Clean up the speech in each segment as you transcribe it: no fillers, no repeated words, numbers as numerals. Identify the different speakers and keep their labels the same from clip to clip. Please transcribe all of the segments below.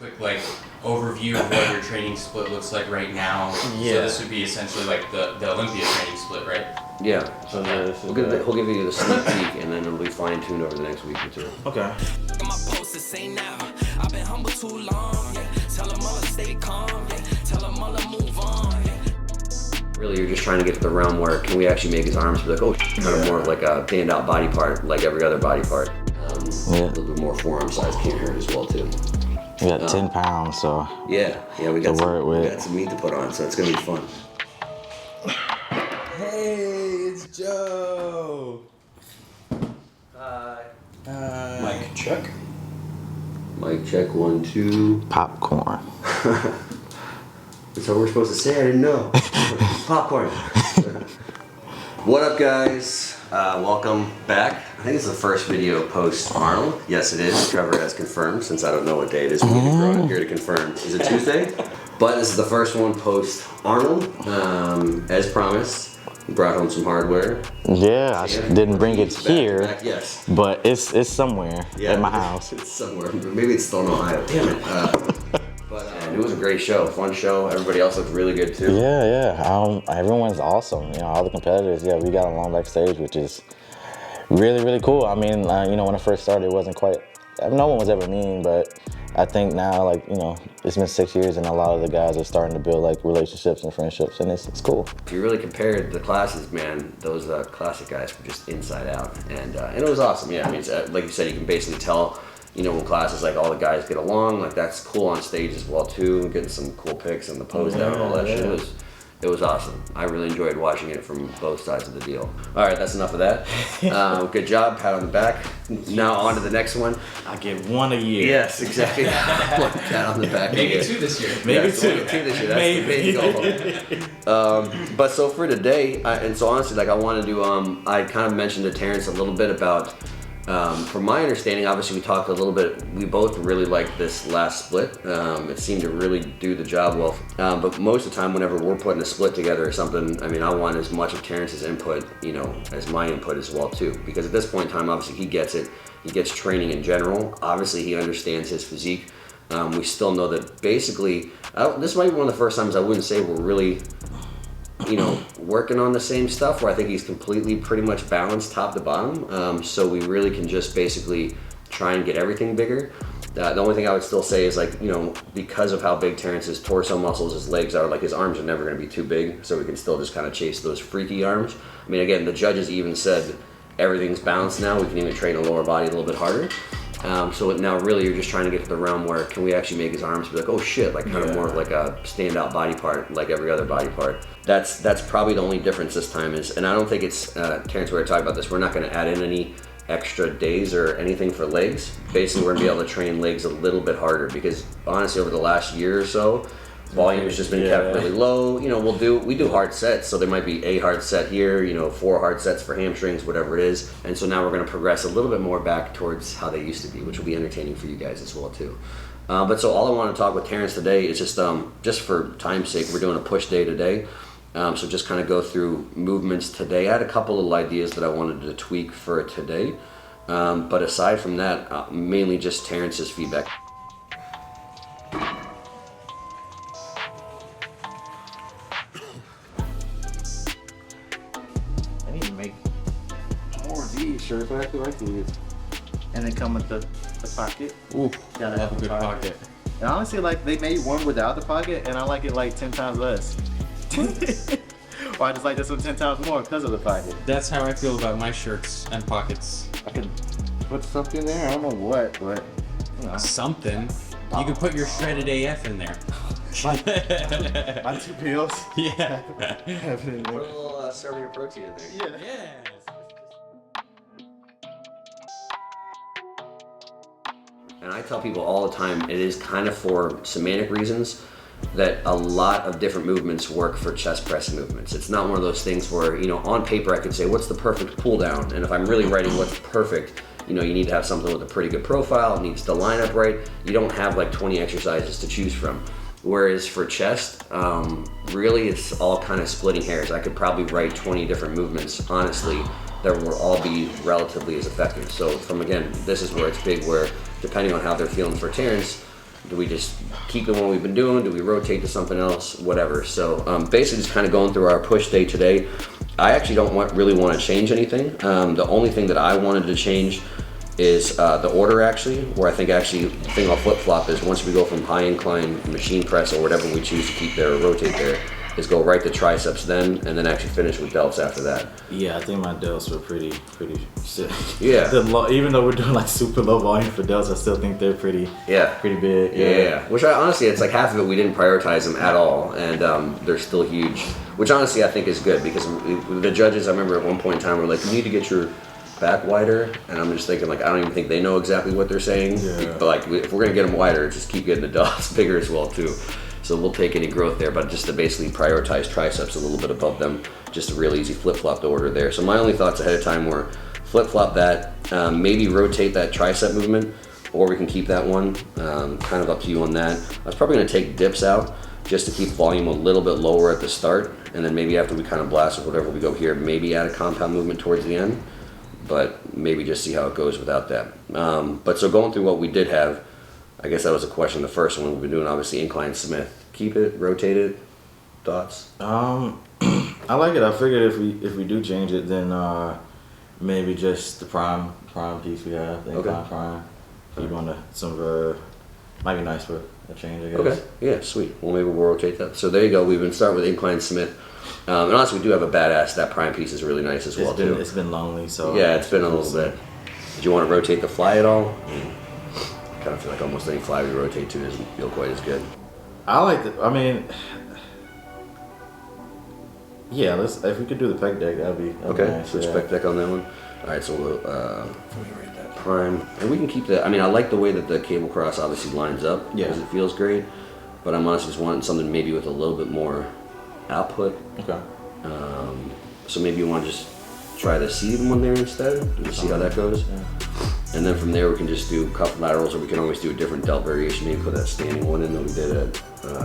Speaker 1: quick like overview of what your training split looks like right now.
Speaker 2: Yeah.
Speaker 1: So this would be essentially like the Olympia training split, right?
Speaker 3: Yeah.
Speaker 2: So
Speaker 3: We'll give you the sneak peek, and then it'll be fine-tuned over the next week or two.
Speaker 2: Okay.
Speaker 4: My post to say now, I've been humble too long, yeah. Tell them all to stay calm, yeah. Tell them all to move on, yeah.
Speaker 3: Really, you're just trying to get to the realm where can we actually make his arms be like, oh, kind of more of like a standout body part, like every other body part. A little bit more forearm size can't hurt as well too.
Speaker 2: We got 10 pounds, so
Speaker 3: Yeah, we got
Speaker 2: we
Speaker 3: got some meat to put on, so it's gonna be fun.
Speaker 5: Hey, it's Joe.
Speaker 3: Hi.
Speaker 5: Mic check.
Speaker 3: Mic check 1, 2.
Speaker 2: popcorn.
Speaker 3: That's what we're supposed to say. I didn't know. Popcorn. What up, guys? Welcome back. I think it's the first video post Arnold. Yes, it is. Trevor has confirmed, since I don't know what day it is. We need to grow up here to confirm. Is it Tuesday? But this is the first one post Arnold. As promised, we brought home some hardware.
Speaker 2: Yeah, I didn't bring it here,
Speaker 3: Back, yes.
Speaker 2: but it's somewhere at my house.
Speaker 3: It's somewhere. Maybe it's still in Ohio. Damn it. But it was a great show, fun show. Everybody else looked really good too.
Speaker 2: Yeah. Everyone's awesome. You know, all the competitors. Yeah, we got along backstage, which is really, really cool. I mean, you know, when I first started, it wasn't quite. No one was ever mean, but I think now, like, you know, it's been 6 years, and a lot of the guys are starting to build like relationships and friendships, and it's cool.
Speaker 3: If you really compared the classes, man, those classic guys were just inside out, and it was awesome. Yeah, I mean, it's, like you said, you can basically tell. You know, when classes, like, all the guys get along, like, that's cool on stage as well, too, getting some cool pics and the pose down and all that shit. It was awesome. I really enjoyed watching it from both sides of the deal. All right, that's enough of that. Good job, pat on the back. Now on to the next one.
Speaker 2: I get one a year.
Speaker 3: Yes, exactly. Pat on the back.
Speaker 1: Maybe 2 this year.
Speaker 2: Maybe two.
Speaker 3: This year. That's the main goal. But so for today, and so honestly, like, I wanted to, I kind of mentioned to Terrence a little bit about, from my understanding, obviously we talked a little bit, we both really liked this last split. It seemed to really do the job well. But most of the time, whenever we're putting a split together or something, I mean, I want as much of Terrence's input, you know, as my input as well too. Because at this point in time, obviously he gets it. He gets training in general. Obviously he understands his physique. We still know that basically, this might be one of the first times I wouldn't say we're really, you know, working on the same stuff, where I think he's completely pretty much balanced top to bottom. So we really can just basically try and get everything bigger. The only thing I would still say is, like, you know, because of how big Terrence's torso muscles, his legs are, like, his arms are never going to be too big, so we can still just kind of chase those freaky arms. I mean, again, the judges even said everything's balanced now. We can even train the lower body a little bit harder. So now really you're just trying to get to the realm where can we actually make his arms be like, oh shit, like kind of more of like a standout body part, like every other body part. That's probably the only difference this time is, and I don't think it's, Terrence, we were talking about this, we're not going to add in any extra days or anything for legs. Basically, we're going to be able to train legs a little bit harder because honestly, over the last year or so, volume has just been kept really low. You know, we do hard sets, so there might be a hard set here, you know, 4 hard sets for hamstrings, whatever it is. And so now we're going to progress a little bit more back towards how they used to be, which will be entertaining for you guys as well too. But so all I want to talk with Terrence today is just for time's sake, we're doing a push day today. So just kind of go through movements today. I had a couple little ideas that I wanted to tweak for today. But aside from that, mainly just Terrence's feedback.
Speaker 2: I need to make more of these shirts. I actually like these. And they come with the pocket.
Speaker 1: Ooh,
Speaker 2: Gotta
Speaker 1: love
Speaker 2: have
Speaker 1: a good pocket.
Speaker 2: And honestly, like, they made one without the pocket, and I like it like 10 times less. Well, I just like this one 10 times more because of the pocket.
Speaker 1: That's how I feel about my shirts and pockets.
Speaker 2: I could put something there. I don't know what, but you know.
Speaker 1: Something. You can put your shredded AF in there.
Speaker 2: My 2 pills.
Speaker 1: Yeah.
Speaker 2: Have it in
Speaker 3: Put a
Speaker 2: there.
Speaker 3: little serving of protein in there.
Speaker 2: Yeah.
Speaker 1: Yes.
Speaker 3: And I tell people all the time, it is kind of for semantic reasons that a lot of different movements work for chest press movements. It's not one of those things where, you know, on paper I could say, what's the perfect pull down? And if I'm really writing what's perfect, you know, you need to have something with a pretty good profile, it needs to line up right. You don't have like 20 exercises to choose from. Whereas for chest, really it's all kind of splitting hairs. I could probably write 20 different movements, honestly, that will all be relatively as effective. So from, again, this is where it's big, where depending on how they're feeling for Terrence, Do we just keep it what we've been doing? Do we rotate to something else? Whatever. So basically just kind of going through our push day today. I actually don't really want to change anything. The only thing that I wanted to change is the order actually, where I think actually the thing I'll flip-flop is once we go from high incline machine press or whatever we choose to keep there or rotate there, is go right to triceps then, and then actually finish with delts after that.
Speaker 2: Yeah, I think my delts were pretty sick.
Speaker 3: Yeah.
Speaker 2: Even though we're doing like super low volume for delts, I still think they're pretty big.
Speaker 3: Yeah. Which honestly, it's like half of it we didn't prioritize them at all, and they're still huge. Which honestly I think is good because the judges, I remember at one point in time were like, you need to get your back wider, and I'm just thinking like I don't even think they know exactly what they're saying.
Speaker 2: Yeah.
Speaker 3: But like if we're gonna get them wider, just keep getting the delts bigger as well too. So we'll take any growth there, but just to basically prioritize triceps a little bit above them, just a real easy flip-flop to order there. So my only thoughts ahead of time were flip-flop that, maybe rotate that tricep movement, or we can keep that one, kind of up to you on that. I was probably gonna take dips out just to keep volume a little bit lower at the start, and then maybe after we kind of blast with whatever we go here, maybe add a compound movement towards the end, but maybe just see how it goes without that. But so going through what we did have, I guess that was a question, the first one we've been doing, obviously incline Smith. Keep it, rotate it, thoughts?
Speaker 2: I like it. I figured if we do change it, then maybe just the prime piece we have, the incline prime. Keep on might be nice for a change, I guess.
Speaker 3: Okay, yeah, sweet. Well, maybe we'll rotate that. So there you go. We've been starting with incline Smith. And honestly, we do have a badass. That prime piece is really nice as well, too.
Speaker 2: It's been lonely, so.
Speaker 3: Yeah, it's been a little bit. Did you want to rotate the fly at all? Kind of feel like almost any fly we rotate to doesn't feel quite as good.
Speaker 2: I like yeah, if we could do the pec deck, that'd be
Speaker 3: Okay,
Speaker 2: nice.
Speaker 3: switch pec deck on that one. All right, so we'll prime, and we can keep that. I mean, I like the way that the cable cross obviously lines up because it feels great, but I'm honestly just wanting something maybe with a little bit more output.
Speaker 2: Okay.
Speaker 3: So maybe you want to just try the seed one there instead and just see how that goes.
Speaker 2: Yeah.
Speaker 3: And then from there we can just do cuff laterals, or we can always do a different delt variation. Maybe put that standing one in that we did at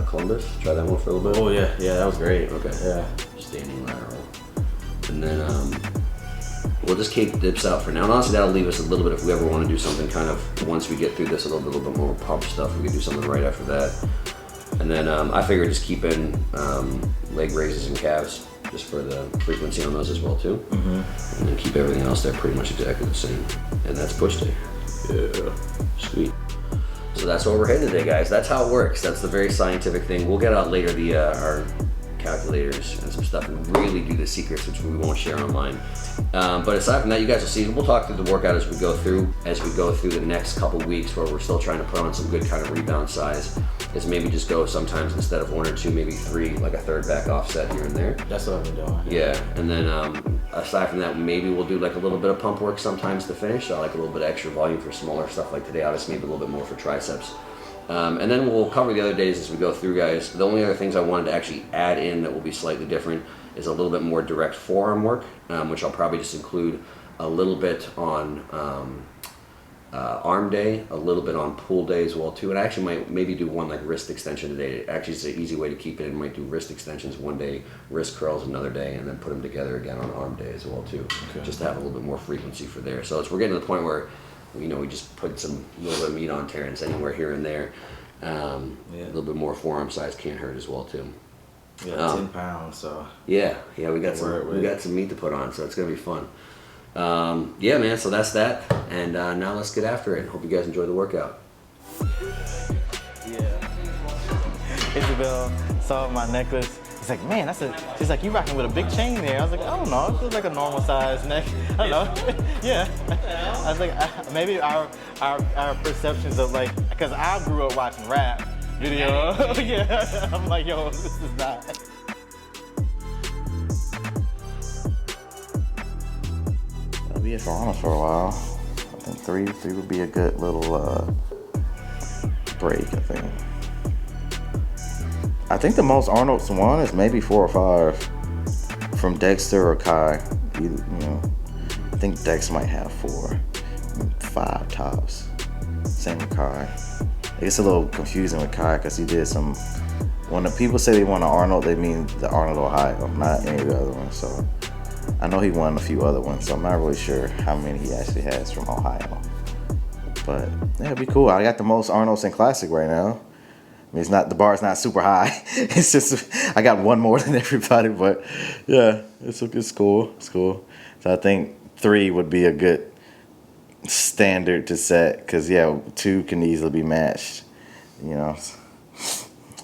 Speaker 3: Columbus. Try that one for a little bit.
Speaker 2: Oh yeah, that was great.
Speaker 3: Okay.
Speaker 2: Yeah.
Speaker 3: Standing lateral. And then we'll just keep dips out for now. And honestly, that'll leave us a little bit if we ever want to do something kind of, once we get through this a little bit more pump stuff, we can do something right after that. And then I figure just keep in leg raises and calves, just for the frequency on those as well too. Mm-hmm. And then keep everything else there pretty much exactly the same. And that's push day. Yeah. Sweet. So that's what we're hitting today, guys. That's how it works. That's the very scientific thing. We'll get out later our calculators and some stuff and really do the secrets, which we won't share online. But aside from that, you guys will see, we'll talk through the workout as we go through the next couple weeks, where we're still trying to put on some good kind of rebound size. Is maybe just go sometimes instead of 1 or 2, maybe 3, like a third back offset here and there.
Speaker 2: That's what I've been doing.
Speaker 3: Yeah, and then aside from that, maybe we'll do like a little bit of pump work sometimes to finish. I like a little bit of extra volume for smaller stuff like today, obviously maybe a little bit more for triceps. And then we'll cover the other days as we go through, guys. The only other things I wanted to actually add in that will be slightly different is a little bit more direct forearm work, which I'll probably just include a little bit on arm day, a little bit on pull day as well too. And I actually might maybe do one like wrist extension today. Actually, it's an easy way to keep it in. Might do wrist extensions one day, wrist curls another day, and then put them together again on arm day as well too. Okay. Just to have a little bit more frequency for there. So we're getting to the point where, you know, we just put some little bit of meat on Terrence anywhere here and there. A little bit more forearm size can't hurt as well too.
Speaker 2: Yeah, 10 pounds. So
Speaker 3: yeah, we got some meat to put on, so it's gonna be fun. Yeah, man. So that's that, and now let's get after it. Hope you guys enjoy the workout.
Speaker 2: Yeah. Isabel saw my necklace. He's like, man, she's like, you rocking with a big chain there. I was like, I don't know, it feels like a normal size neck. I don't know. Yeah. I was like, maybe our perceptions of like, because I grew up watching rap video. Yeah. I'm like, yo, this is not. I'll be at Toronto for a while. I think three would be a good little break, I think. I think the most Arnold's won is maybe 4 or 5 from Dexter or Kai. Either, you know, I think Dex might have 4, 5 tops. Same with Kai. It's a little confusing with Kai because he did some. When the people say they won an Arnold, they mean the Arnold Ohio, not any of the other ones. So I know he won a few other ones, so I'm not really sure how many he actually has from Ohio.
Speaker 6: But yeah, it'd be cool. I got the most Arnold's in Classic right now. I mean, it's not, the bar's not super high. It's just I got one more than everybody, but yeah, it's cool. It's cool. So I think 3 would be a good standard to set, because yeah, 2 can easily be matched, you know.